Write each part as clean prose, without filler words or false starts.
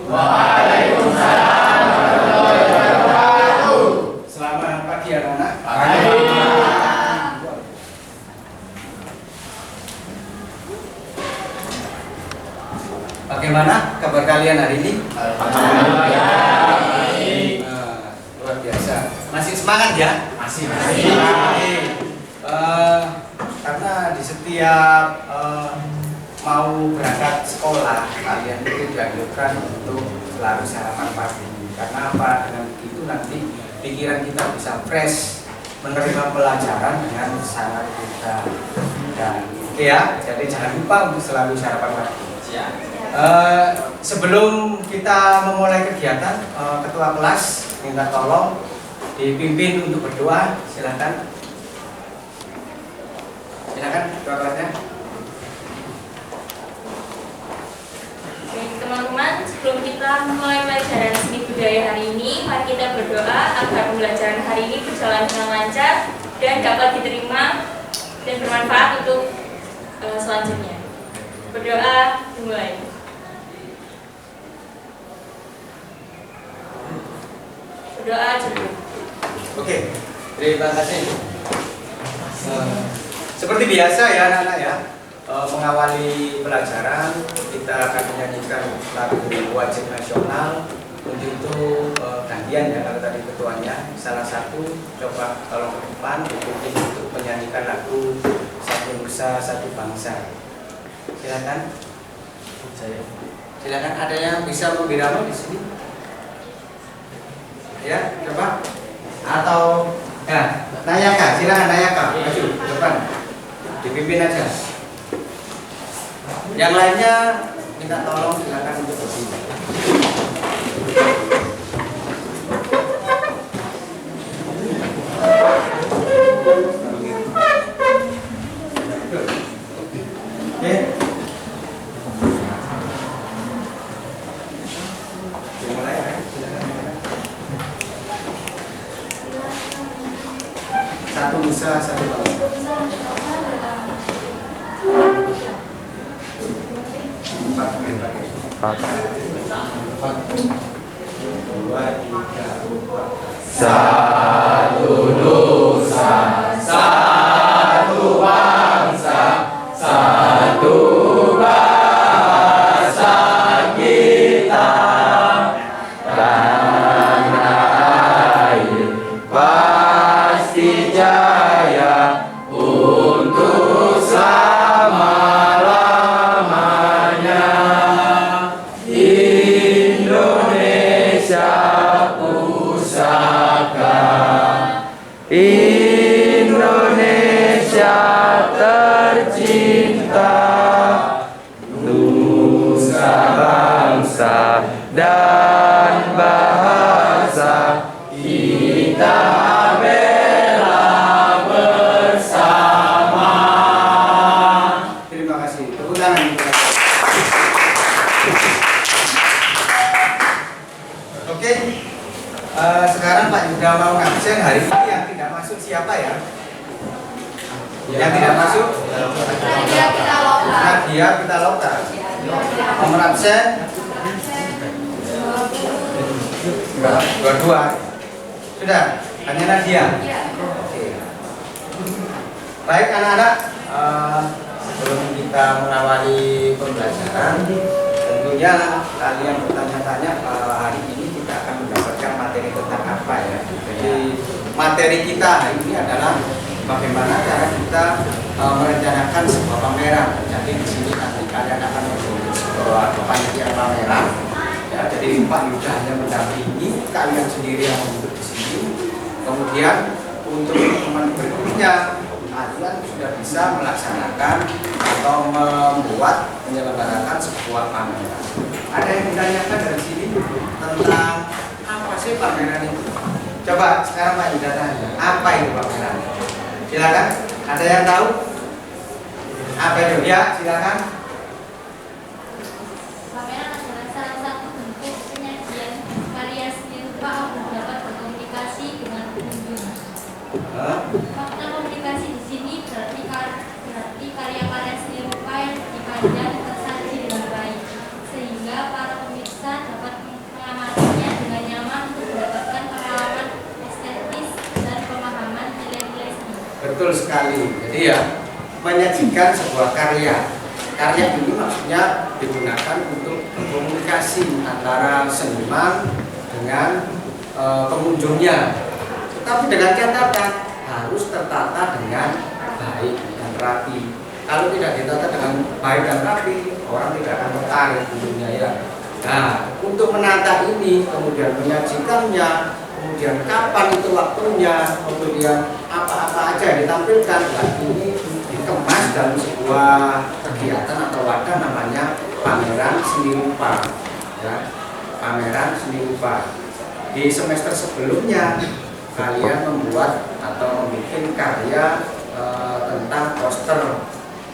Waalaikumsalam warahmatullahi wabarakatuh. Selamat pagi anak-anak. Pagi. Bagaimana kabar kalian hari ini? Alhamdulillah. Luar biasa. Masih semangat ya? Masih. Karena di setiap mau berangkat sekolah kalian itu dianjurkan untuk selalu sarapan pagi. Karena apa? Dengan begitu nanti pikiran kita bisa fresh menerima pelajaran dengan sangat mudah. Dan oke ya, jadi jangan lupa untuk selalu sarapan pagi. Sebelum kita memulai kegiatan, ketua kelas minta tolong dipimpin untuk berdoa. Silakan ketua kelasnya. Teman-teman, sebelum kita memulai pelajaran seni budaya hari ini, mari kita berdoa agar pembelajaran hari ini berjalan dengan lancar dan dapat diterima dan bermanfaat untuk selanjutnya. Berdoa dimulai. Berdoa cukup. Oke, terima kasih. Seperti biasa ya anak-anak ya, mengawali pelajaran kita akan menyanyikan lagu wajib nasional. Untuk itu gantian ya, kalau tadi ketuanya salah satu coba tolong ke depan diikuti untuk menyanyikan lagu Satu Nusa Satu Bangsa. Silakan. Silakan, ada yang bisa membirama di sini? Ya, coba. Atau ya, Nayaka, silakan Nayaka, maju ke depan. Dipimpin aja. Yang lainnya minta tolong silakan untuk berdiri. Oke. Dimulai ya. Silakan. Satu Nusa Satu Bangsa. Satu Nusa, satu bangsa, satu bahasa kita. Tanah air pasti jaya untuk selama-lamanya. Indonesia pusaka, Indonesia tercinta, nusa bangsa dan bahasa kita bela bersama. Terima kasih. Tepuk tangan. Oke. Sekarang Pak Yuda mau ngabsen hari ini. Yang tidak masuk siapa ya? Yang tidak masuk? Nadia Pitaloka. Nomor absen? Dua. Sudah? Hanya Nadia? Oke. Baik anak-anak, sebelum kita mengawali pembelajaran, tentunya kalian bertanya-tanya hari ini kita akan mendapatkan materi tentang apa ya. Jadi materi kita hari ini adalah bagaimana cara kita merencanakan sebuah pameran. Jadi di sini nanti kalian akan membentuk sebuah kepanitiaan pameran. Ya, jadi Pak Yuda hanya mendampingi, kalian sendiri yang membentuk di sini. Kemudian untuk teman berikutnya, kalian sudah bisa melaksanakan atau membuat menyelenggarakan sebuah pameran. Ada yang ditanyakan dari sini tentang apa sih pameran itu? Coba sekarang Pak Yuda tanya, apa itu pameran? Silakan. Ada yang tahu? Apa itu? Ya, silakan. Pameran adalah salah satu bentuk penyajian karya seni rupa agar dapat berkomunikasi dengan pengunjung. Fakta komunikasi di sini berarti karya-karya seni rupa yang dipajang tersaji dengan baik, sehingga para pemirsa dapat Betul sekali. Jadi ya menyajikan sebuah karya. Karya ini maksudnya digunakan untuk berkomunikasi antara seniman dengan pengunjungnya. Tetapi dengan catatan harus tertata dengan baik dan rapi. Kalau tidak ditata dengan baik dan rapi, orang tidak akan tertarik tentunya ya. Nah, untuk menata ini, kemudian menyajikannya, kemudian kapan itu waktunya, kemudian apa-apa aja yang ditampilkan, nah ini dikemas dalam sebuah kegiatan atau wadah namanya pameran seni rupa. Ya, pameran seni rupa. Di semester sebelumnya kalian membuat atau membuat karya tentang poster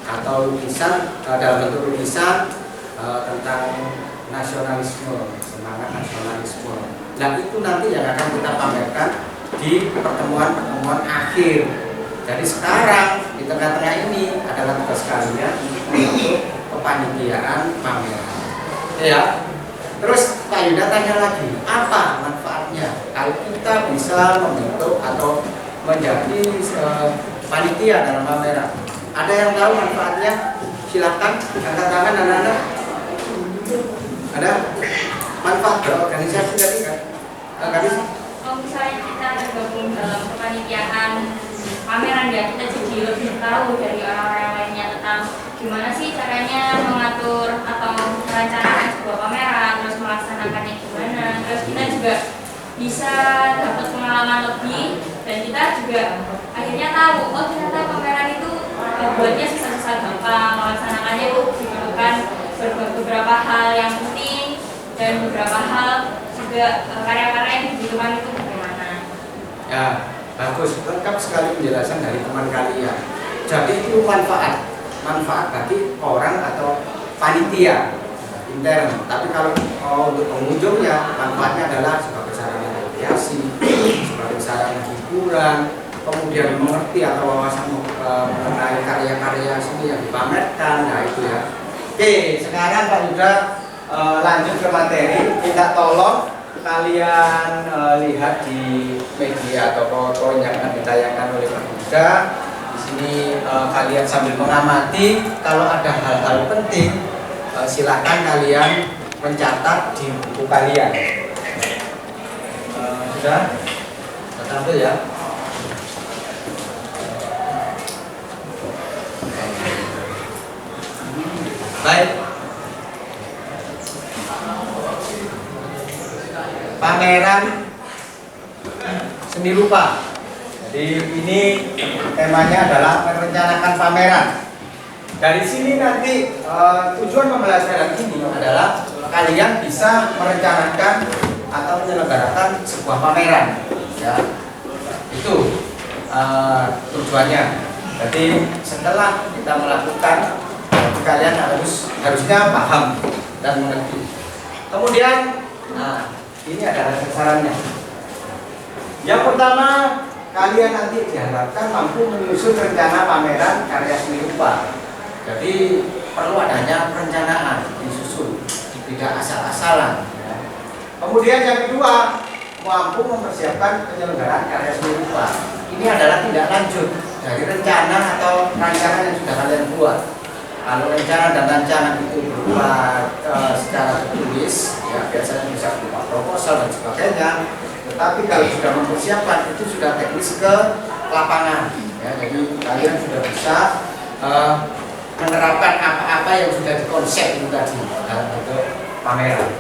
atau lukisan dalam bentuk lukisan tentang nasionalisme, semangat nasionalisme. Dan itu nanti yang akan kita pamerkan di pertemuan-pertemuan akhir. Jadi sekarang di tengah-tengah ini adalah tugas kalian untuk kepanitiaan pameran. Ya. Terus Pak Yuda tanya lagi, apa manfaatnya kalau kita bisa membentuk atau menjadi panitia dalam pameran? Ada yang tahu manfaatnya? Silakan angkat tangan anak-anak. Ada manfaat berorganisasi tadi kan? Kalau misalnya kita tergabung dalam kepanitiaan pameran ya, kita jadi lebih tahu dari orang-orang lainnya tentang gimana sih caranya mengatur atau merencanakan sebuah pameran, terus melaksanakannya gimana. Terus kita juga bisa dapat pengalaman lebih dan kita juga akhirnya tahu, oh ternyata pameran itu buatnya susah-susah gampang, melaksanakannya itu diperlukan beberapa hal yang penting dan beberapa hal juga karya-karya yang dibutuhkan itu bagaimana. Ya, bagus, lengkap sekali penjelasan dari teman kalian. Jadi itu manfaat bagi orang atau panitia intern. Tapi kalau untuk pengunjungnya, manfaatnya adalah sebagai sarana rekreasi, sebagai sarana hiburan, kemudian mengerti atau wawasan mengenai karya-karya seni yang dipamerkan. Nah itu ya. Oke, sekarang Pak Yuda lanjut ke materi. Minta tolong kalian lihat di media atau PowerPoint yang akan ditayangkan oleh Pak Yuda. Di sini kalian sambil mengamati. Kalau ada hal-hal penting, silakan kalian mencatat di buku kalian. Sudah? Tampil ya. Baik. Pameran seni rupa. Jadi ini temanya adalah merencanakan pameran. Dari sini nanti tujuan pembelajaran ini adalah kalian bisa merencanakan atau menyelenggarakan sebuah pameran. Ya, itu tujuannya. Jadi setelah kita melakukan, kalian harusnya paham dan mengerti. Kemudian, ini adalah sasarannya. Yang pertama, kalian nanti diharapkan mampu menyusun rencana pameran karya seni rupa. Jadi perlu adanya perencanaan, disusun, tidak asal-asalan. Ya. Kemudian yang kedua, mampu mempersiapkan penyelenggaraan karya seni rupa. Ini adalah tindak lanjut dari rencana atau rancangan yang sudah kalian buat. Kalau rencana dan rancangan itu berupa secara tertulis, ya biasanya bisa berupa proposal dan sebagainya. Tetapi kalau sudah mempersiapkan, itu sudah teknis ke lapangan. Ya, jadi kalian sudah bisa menerapkan apa-apa yang sudah dikonsep itu tadi dalam bentuk pameran.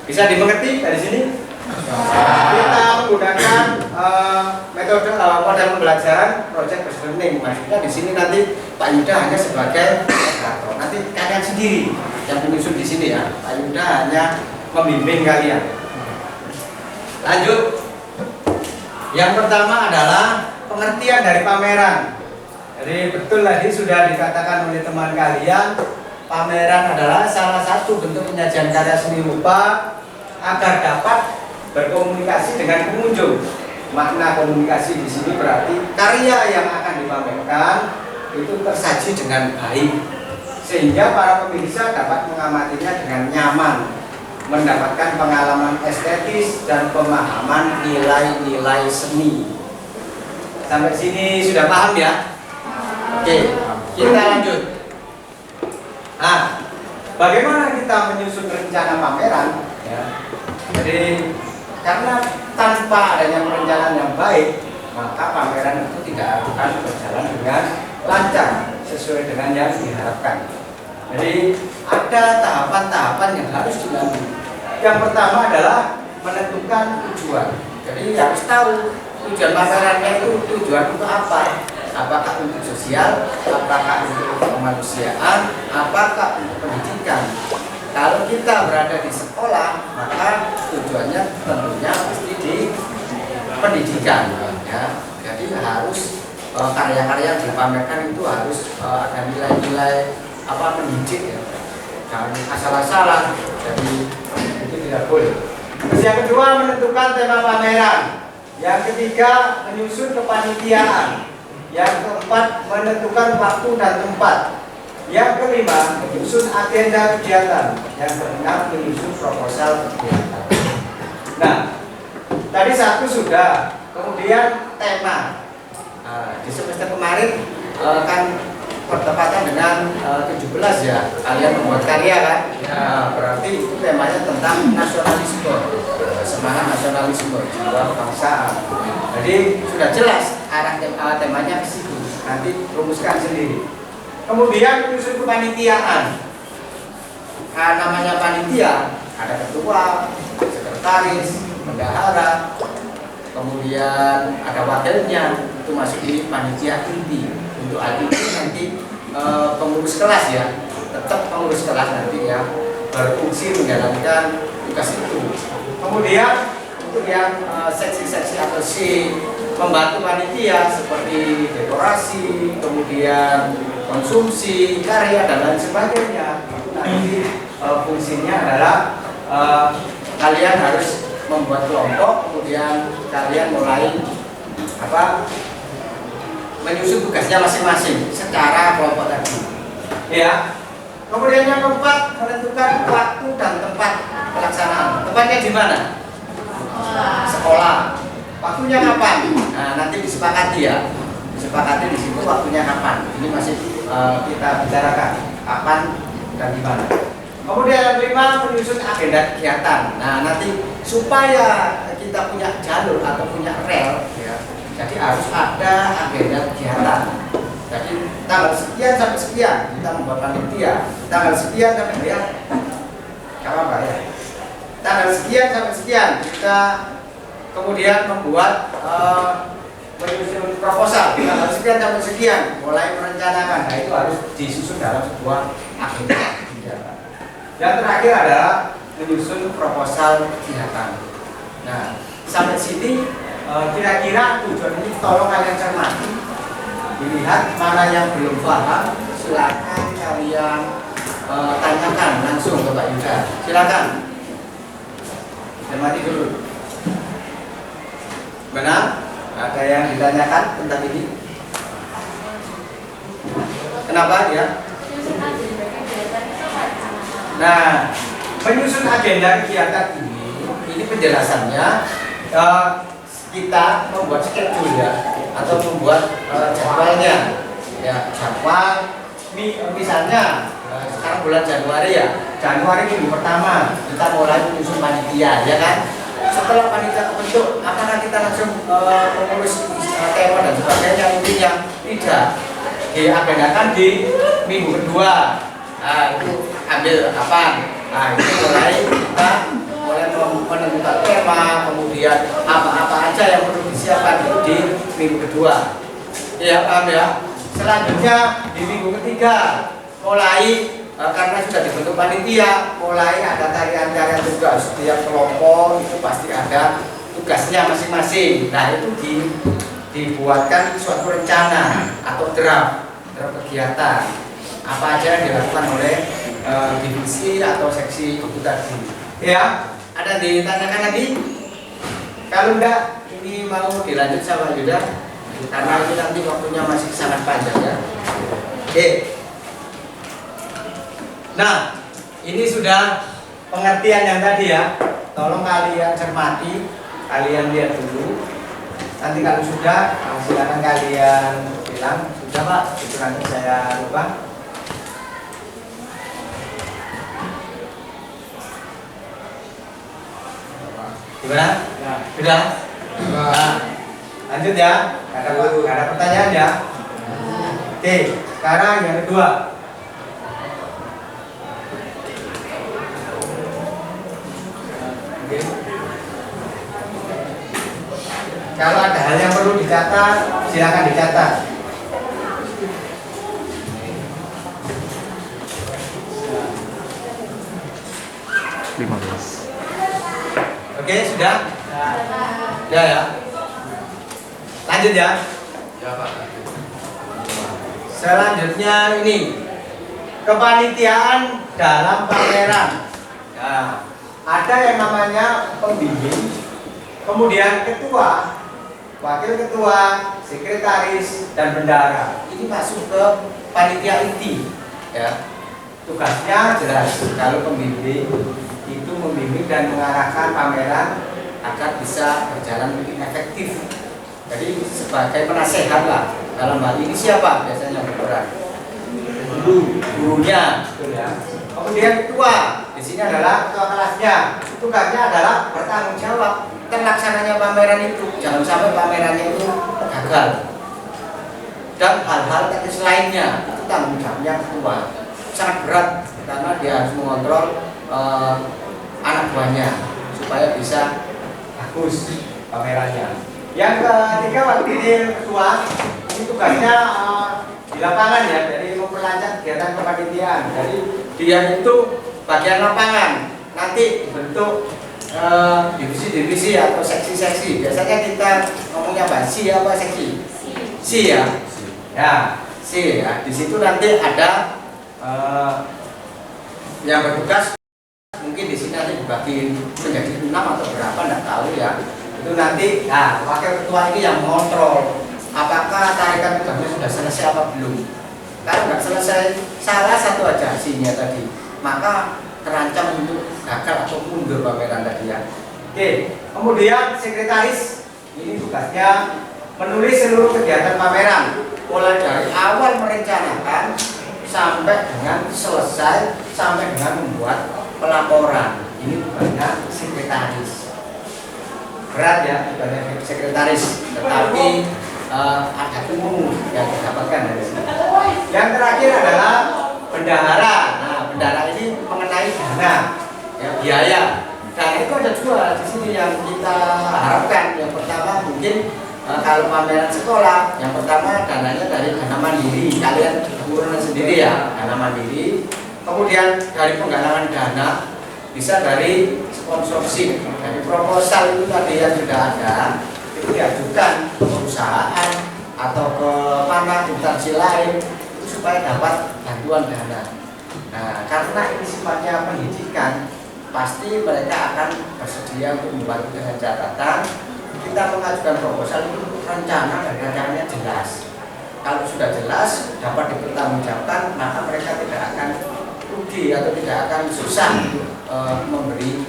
Bisa dimengerti dari sini? Kita menggunakan metode model pembelajaran project based learning. Maksudnya di sini nanti Pak Yuda hanya sebagai moderator. Nanti kalian sendiri yang menyusun di sini ya. Pak Yuda hanya membimbing kalian. Lanjut. Yang pertama adalah pengertian dari pameran. Jadi betul tadi sudah dikatakan oleh teman kalian, pameran adalah salah satu bentuk penyajian karya seni rupa agar dapat berkomunikasi dengan pengunjung. Makna komunikasi di sini berarti karya yang akan dipamerkan itu tersaji dengan baik, sehingga para pemirsa dapat mengamatinya dengan nyaman, mendapatkan pengalaman estetis dan pemahaman nilai-nilai seni. Sampai sini sudah paham ya? Oke, kita lanjut. Nah, bagaimana kita menyusun rencana pameran? Ya. Jadi karena tanpa adanya perencanaan yang baik, maka pameran itu tidak akan berjalan dengan lancar sesuai dengan yang diharapkan. Jadi ada tahapan-tahapan yang harus dilalui. Yang pertama adalah menentukan tujuan. Jadi harus tahu tujuan pamerannya itu tujuan untuk apa? Apakah untuk sosial, apakah untuk kemanusiaan, apakah untuk pendidikan. Kalau kita berada di sekolah, maka tujuannya tentunya mesti di pendidikan, ya. Jadi harus karya-karya yang dipamerkan itu harus ada nilai-nilai pendidik, ya. Jangan asal-asalan. Jadi itu tidak boleh. Terus yang kedua menentukan tema pameran. Yang ketiga menyusun kepanitiaan. Yang keempat menentukan waktu dan tempat. Yang kelima menyusun agenda kegiatan. Yang keenam menyusun proposal kegiatan. Nah, tadi satu sudah. Kemudian tema. Di semester kemarin kan bertepatan dengan 17 ya, kalian membuat karya kan? Berarti itu temanya tentang nasionalisme, semangat nasionalisme, jiwa kebangsaan. Jadi sudah jelas arah temanya ke situ. Nanti rumuskan sendiri. Kemudian menyusun kepanitiaan. Namanya panitia, ada ketua, sekretaris, bendahara, kemudian ada wakilnya, itu masuk di panitia inti. Untuk hal ini nanti pengurus kelas ya, tetap pengurus kelas nanti ya berfungsi menjalankan tugas itu. Kemudian untuk yang seksi-seksi atau si membantu panitia seperti dekorasi, kemudian konsumsi, karya dan lain sebagainya, itu nanti fungsinya adalah kalian harus membuat kelompok, kemudian kalian mulai menyusun tugasnya masing-masing secara kelompok tadi. Ya. Kemudian yang keempat menentukan waktu dan tempat pelaksanaan. Tempatnya di mana? Sekolah. Waktunya kapan? Nah, nanti disepakati ya. Disepakati di situ waktunya kapan. Ini masih kita bicarakan kapan dan di mana. Kemudian yang kelima menyusun agenda kegiatan. Nah, nanti supaya kita punya jalur atau punya rel ya. Jadi harus ada agenda kegiatan. Jadi tanggal sekian sampai sekian kita membuat panitia. Tanggal sekian sampai ya. Apa ya? Tanggal sekian sampai sekian kita kemudian membuat menyusun proposal. Tanggal sekian sampai sekian mulai merencanakan. Nah, itu harus disusun dalam sebuah agenda kegiatan. Yang terakhir adalah menyusun proposal kegiatan. Nah, sampai sini kira-kira tujuan ini tolong kalian cermati, dilihat mana yang belum paham, silakan kalian tanyakan langsung ke Pak Yuda. Silakan cermati dulu. Benar? Ada yang ditanyakan tentang ini? Kenapa ya? Nah, menyusun agenda kegiatan ini penjelasannya kita membuat schedule ya, atau membuat jadwalnya ya, jadwal misalnya sekarang bulan Januari ya, Januari minggu pertama kita mulai menyusun panitia ya kan. Setelah panitia terbentuk, apakah kita langsung mengurus tema dan sebagainya? Intinya tidak, diagendakan di minggu kedua. Nah, itu ambil apa? Nah, itu mulai kita menentukan tema, kemudian apa-apa aja yang perlu disiapkan itu di minggu kedua. Ya, paham ya? Selanjutnya di minggu ketiga mulai karena sudah dibentuk panitia, mulai ada tarian-tarian tugas. Setiap kelompok itu pasti ada tugasnya masing-masing. Nah, itu dibuatkan suatu rencana atau draft kegiatan. Apa aja yang dilakukan oleh divisi atau seksi itu tadi. Ya, ada ditanyakan lagi? Kalau enggak, ini mau dilanjut sama Yuda, karena ini nanti waktunya masih sangat panjang ya. Oke. Nah, ini sudah pengertian yang tadi ya. Tolong kalian cermati, kalian lihat dulu. Nanti kalau sudah, silakan kalian bilang sudah Pak, itu nanti saya ubah. Gimana? Sudah? Nah, lanjut ya. Nggak ada pertanyaan ya. Oke, sekarang yang kedua. Oke. Kalau ada hal yang perlu dicatat, silakan dicatat. Oke, sudah? Ya ya. Lanjut ya. Ya Pak. Selanjutnya ini kepanitiaan dalam pameran. Nah, ada yang namanya pembimbing, kemudian ketua, wakil ketua, sekretaris, dan bendara. Ini masuk ke panitia inti. Ya. Tugasnya jelas. Kalau pembimbing itu membimbing dan mengarahkan pameran agar bisa berjalan lebih efektif. Jadi sebagai penasehat lah. Dalam hal ini siapa biasanya berperan? Gurunya, ya. Kemudian ketua, di sini adalah ketua kelasnya. Tugasnya adalah bertanggung jawab terlaksananya pameran itu. Jangan sampai pamerannya itu gagal. Dan hal-hal teknis lainnya itu tanggung jawabnya ketua. Sangat berat karena dia harus mengontrol anak buahnya supaya bisa bagus pamerannya. Yang ketiga, wakil ketua ini tugasnya di lapangan ya, jadi memperlancar kegiatan kepanitiaan. Jadi dia itu bagian lapangan, nanti dibentuk divisi-divisi atau seksi-seksi. Biasanya kita ngomongnya apa? Si apa seksi? Si ya. Ya, si ya. Di situ nanti ada yang bertugas. Mungkin di sini nanti dibagi menjadi 6 atau berapa, tidak tahu ya. Itu nanti, nah, wakil ketua ini yang mengontrol apakah tarikan tugasnya sudah selesai apa belum. Kalau nggak selesai, salah satu aja sinya tadi, maka terancam untuk gagal atau mundur pameran tadi ya. Oke, kemudian sekretaris ini tugasnya menulis seluruh kegiatan pameran, mulai dari awal merencanakan sampai dengan selesai, sampai dengan membuat pelaporan. Ini tugasnya sekretaris. Berat ya tugasnya sekretaris, tetapi ada ilmu yang didapatkan dari sini. Yang terakhir adalah bendahara. Nah, bendahara ini mengenai dana, ya, biaya. Dan itu ada dua di sini yang kita harapkan. Yang pertama mungkin kalau pameran sekolah, yang pertama dananya dari dana mandiri. Kalian urus sendiri ya, dana mandiri. Kemudian dari penggalangan dana, bisa dari sponsorship, dari proposal itu tadi yang sudah ada, itu diajukan ke perusahaan atau ke mana instansi lain itu supaya dapat bantuan dana. Nah, karena ini sifatnya pendidikan, pasti mereka akan bersedia untuk membantu dengan catatan kita mengajukan proposal itu rencana dan rencananya jelas. Kalau sudah jelas dapat dipertanggungjawabkan, maka mereka tidak akan rugi atau tidak akan susah memberi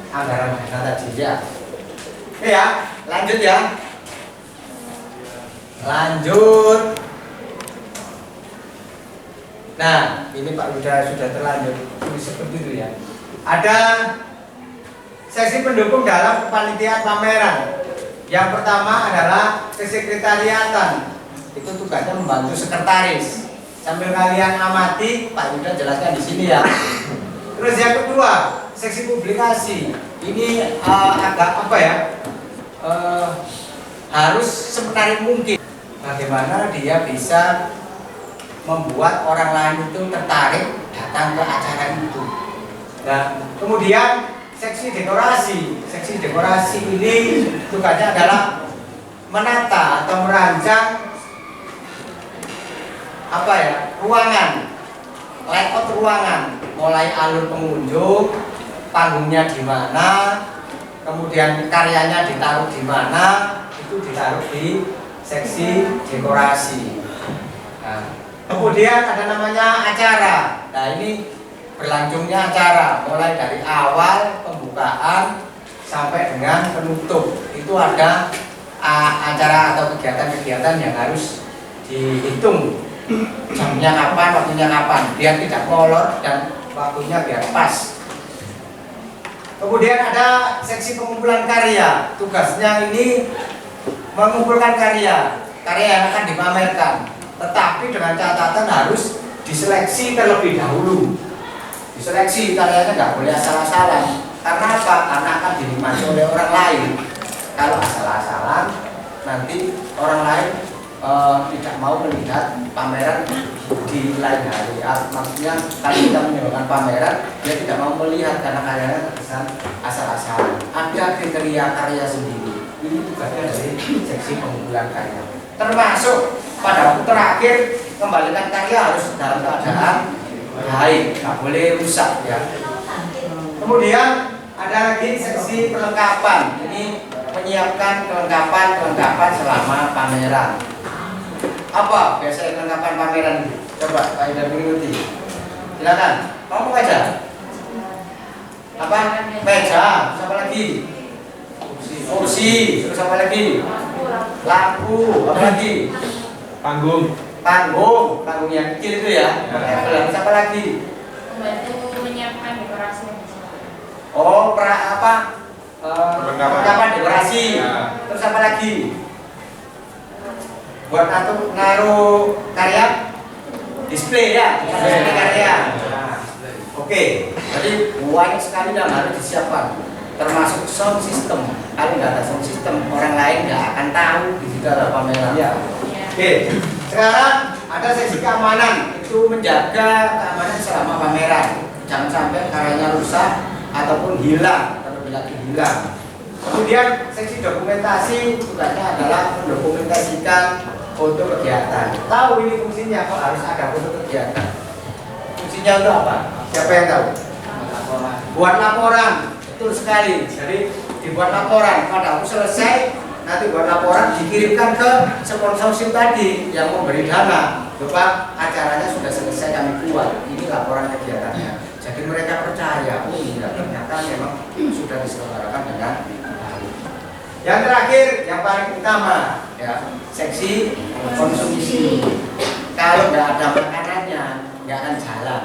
anggaran dana tadi ya. Oke ya, lanjut ya. Lanjut. Nah, ini Pak Yuda sudah terlanjur seperti itu ya. Ada seksi pendukung dalam kepanitiaan pameran. Yang pertama adalah kesekretariatan. Itu tugasnya membantu sekretaris. Sambil kalian amati, Pak Yuda jelaskan di sini ya. Terus yang kedua, seksi publikasi. Ini agak apa ya? Harus semenarik mungkin. Bagaimana dia bisa membuat orang lain itu tertarik datang ke acara itu. Dan kemudian seksi dekorasi. Seksi dekorasi ini tugasnya adalah menata atau merancang apa ya, ruangan, layout ruangan, mulai alur pengunjung, panggungnya di mana, kemudian karyanya ditaruh di mana, itu ditaruh di seksi dekorasi. Nah, kemudian ada namanya acara. Nah, ini berlangsungnya acara mulai dari awal pembukaan sampai dengan penutup. Itu ada acara atau kegiatan-kegiatan yang harus dihitung jamnya kapan, waktunya kapan, biar tidak molor dan waktunya biar pas. Kemudian ada seksi pengumpulan karya. Tugasnya ini mengumpulkan karya yang akan dipamerkan, tetapi dengan catatan harus diseleksi terlebih dahulu. Diseleksi karyanya nggak boleh asal-asalan. Karena apa? Karena akan dinikmati oleh orang lain. Kalau asal-asalan, nanti orang lain tidak mau melihat pameran di lain hari. Maksudnya kalau kita menyewakan pameran, dia tidak mau melihat karena karyanya terkesan asal-asalan. Ada kriteria karya sendiri. Ini tugasnya dari seksi pengumpulan karya. Termasuk pada waktu terakhir kembalikan karya harus dalam keadaan baik, nggak boleh rusak ya. Kemudian ada lagi seksi perlengkapan. Ini menyiapkan kelengkapan selama pameran. Apa biasanya kelengkapan pameran? Coba Pak Ida mengikuti. Silakan. Kamu aja. Apa? Meja. Apa lagi? Kursi. Terus apa lagi? Lampu. Apa lagi? Panggung. Panggung yang kecil itu ya. Terus apa lagi? Membantu menyiapkan dekorasi. Oh, perlengkapan dekorasi. Ya. Terus apa lagi? Buat naruh karya display ya, display karya. Nah, Oke, jadi banyak sekali yang harus disiapkan, termasuk sound system. Kalau nggak ada sound system, orang lain nggak akan tahu di situ ada pameran. Ya. Oke, sekarang ada seksi keamanan, itu menjaga keamanan selama pameran. Jangan sampai karyanya rusak ataupun hilang, terlebih lagi hilang. Kemudian seksi dokumentasi tugasnya adalah mendokumentasikan foto kegiatan. Tahu ini fungsinya kok harus ada foto kegiatan? Fungsinya untuk apa? Siapa yang tahu? Buat laporan. Betul sekali. Jadi dibuat laporan. Pada waktu selesai nanti buat laporan dikirimkan ke sponsorship tadi yang memberi dana. Coba acaranya sudah selesai kami buat. Ini laporan kegiatannya. Jadi mereka percaya, oh iya ternyata memang sudah diselenggarakan dengan baik. Yang terakhir, yang paling utama, ya, seksi konsumsi. Kalau nggak ada makanannya, nggak akan jalan.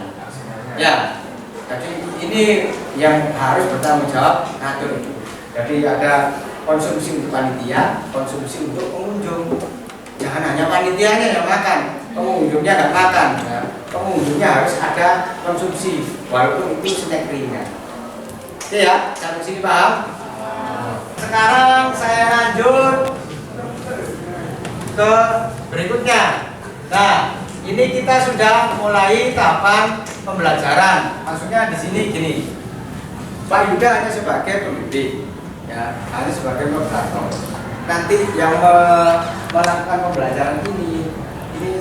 Ya, jadi ini yang harus bertanggung jawab ngatur itu. Jadi ada konsumsi untuk panitia, konsumsi untuk pengunjung. Jangan hanya panitianya yang makan, pengunjungnya nggak makan. Ya. Pengunjungnya harus ada konsumsi, walaupun itu snack ringan. Oke ya, sampai sini paham? Sekarang saya lanjut ke berikutnya. Nah, ini kita sudah mulai tahapan pembelajaran. Maksudnya di sini gini, Pak Yuda hanya sebagai pembimbing, ya, hanya sebagai moderator. Nanti yang melakukan pembelajaran ini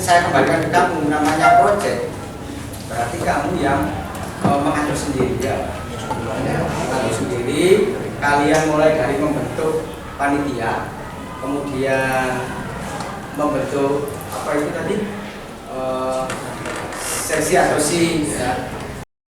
saya kembalikan ke kamu, namanya project. Berarti kamu yang mengatur sendiri ya, mengatur sendiri. Kalian mulai dari membentuk panitia, kemudian membentuk apa itu tadi sesi adosi, ya.